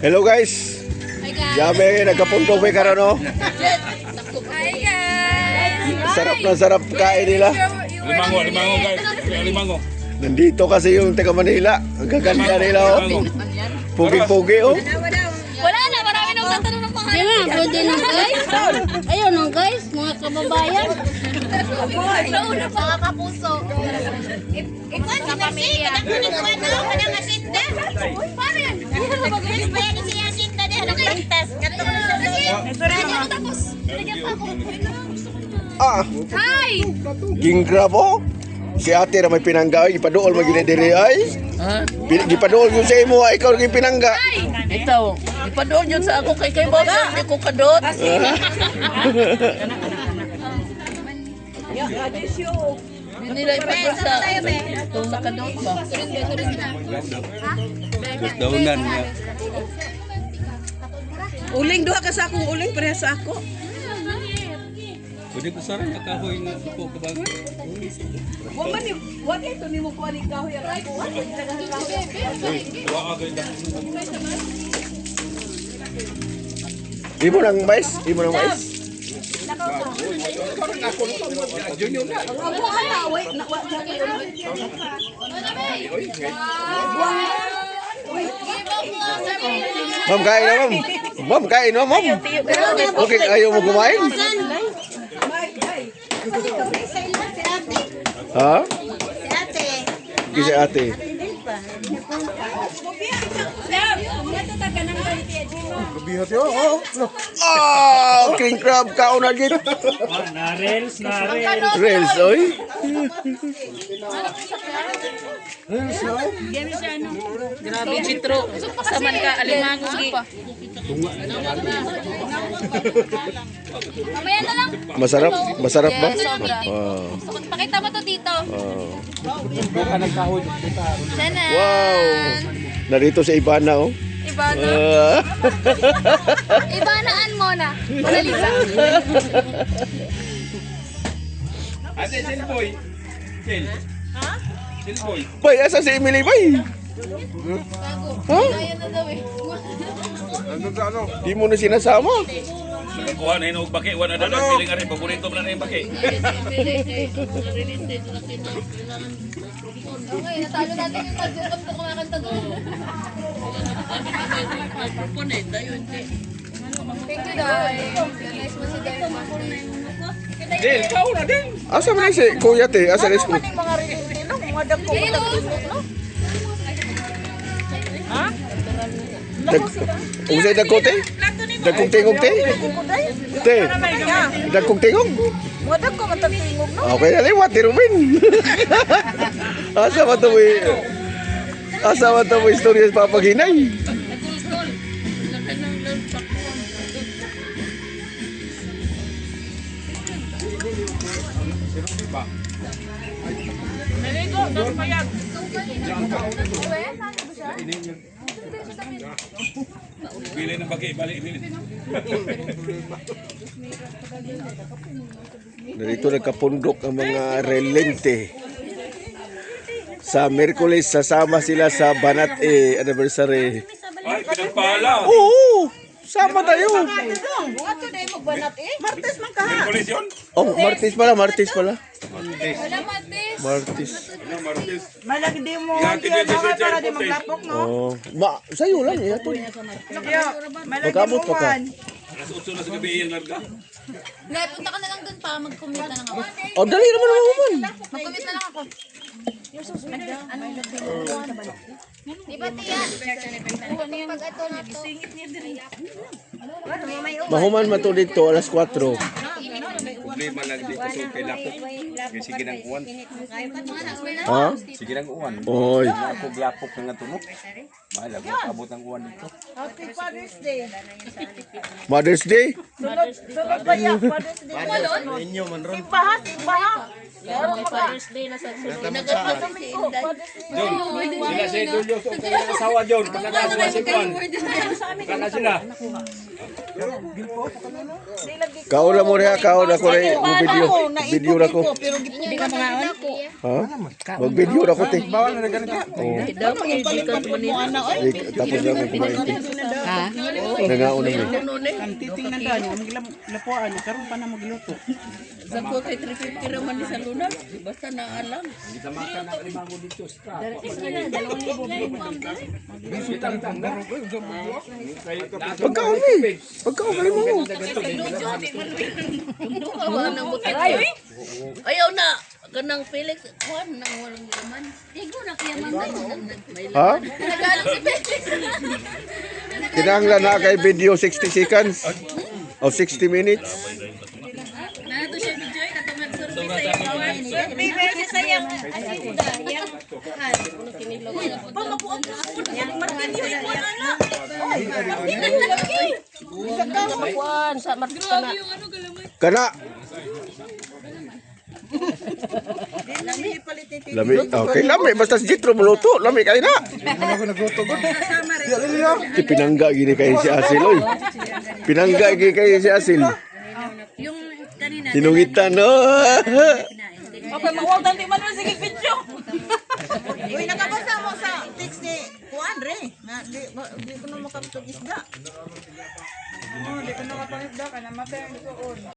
Hello guys. Hi guys. Yame nagkapuntong may karon no. Hi guys. Sarap na sarap kain nila. Limango guys. Limango. Nandito kasi yung taga Manila. Ang gaganda nila oh. Pugi-pugi oh. Wala na, marami nang tatanong ng mga Diba, pwede na guys. Ayun na guys, mga kababayan. nauna pa mga kapuso. Ikaw sa pamilya. Kadang-kadang kadang asinda. Paano yan? Mas ba yan si asinda din? Anong pintas? Ano tapos? Nilagyan pa ako. Ah, Hi! king crab oh. Si ate na may pinangga ay ipaduol magina diri ay. Gipaduol yun sa imo ay ikaw yung pinangga. Ito, ipadoon yun sa ako kay boss. Hindi ko kadot. Nila ipadoon sa itong nakadot ba? Daunan niya. Uling duha ka sa akong uling pareha sa ako. Pwede ko sarang nakahoy nga po kabag. Wa ito nimo ko ani kahoy ang ako. Wa agay da. Imo nang mais, imo nang mais. Ma'am kain na ma'am. Ma'am kain na ma'am. Okay, ayaw mo kumain? Ha? Si ate. Kasi ate. Ah, king crab kaon na gid. Reels. Reels oy. Grabe, Chitro. Saman ka, alimango gi. Mamaya na lang. Masarap, masarap ba? Sobra. Wow. Pakita mo to dito. Wow. Sana. Wow. Narito sa Ibana oh. Iba na. Ah. Iba naan mo na. Madali lang. Ate Silboy. Sil. Ha? Silboy. Bay, asa si Emily bay? Ha? Ayan na daw eh. Di mo na sinasama. Kuha na hinog baki. Wa na dalag piling ari paborito man na yung baki. Okay, natalo natin yung tag-up na kumakanta doon. Thank you, Day. Nice mo si Day. Dil, kau na din. Asa man si Kuya te? Asa ni school? Hello. Usay dagko te? Dagkong tingog te? Te. Dagkong tingog? Wadak ko matatingog no. Okay na liwat ni Ruben. Asa man to mo? Asa man to mo istorya sa papaginay? Bili ng baki, balik bili. Narito nagkapundok ang mga relente. Sa Miyerkules, sasama sila sa Banat anniversary. Ay, pinagpala. Oo! Sama tayo! Ato na mo banat Martes man ka ha. Pulis yun? Oh, Martis pala. Wala matis. Martis. Malagi di mo Yati diyan din sa para di cellphone, maglapok no. Oh, sa'yo lang eh. Ito. Malagi Magkabot mo pa ka. man. Alas 8 na sa gabi yung larga. Hindi, punta ka na lang dun pa. Mag-commit na lang ako. Oh, dali naman naman. Mag-commit na lang ako. Di ba, Tia? Pag ito na to. Mahuman man to dito, alas 4. Problema lang dito sa pilapok. Sige nang uwan. Ha? Sige nang uwan. Oy. Ako glapok na nga tunok. Mahal ako abot ang uwan dito. Happy Father's Day. Mother's Day? Sunod pa ya Father's Day. Inyo man ron. Bahas, bahas. Father's Day na sa John, sila si Julio. Kaya asawa John. Pagkakasama si Juan. Pagkakasila. Kau na mo rin, kau na ko rin, video. Video na ko. Pero Hindi ka mga Ha? Mag-video na ko, te. Daw pag-iikan mo nila. Tapos na ko kumain, te. Ha? Nangaon na mo. Ano ni? ang titingnan daw niya, maglapuan, karon pa na magluto. Sa ko kay 350 raman ni sa lunar. Basta naalam. Pagkaon ni. Pagkaon kali mo. Duha nang butik. Ayaw na. Kanang Felix, kuan nang walang laman. Igo na kaya man may Ha? nagalang si Felix. Kinahanglan na kay video 60 seconds. O 60 minutes. Nato siya ni Joy, katumag survey sa iyo. Survey sa sayang. Kuan sa marka na. Kana. Lami. Okay, lami. Basta si Jitro maluto. Lami kayo na. Di pinangga gini kayo si Asil. Oy. Pinangga gini kayo si Asil. Yung kanina. Sinungitan, no? Okay, mawag tanti man sige video. Uy, nakabasa mo sa text ni Juan Re. Na di ko na makapag isda. Di ko na makapag isda ka na matay ang doon.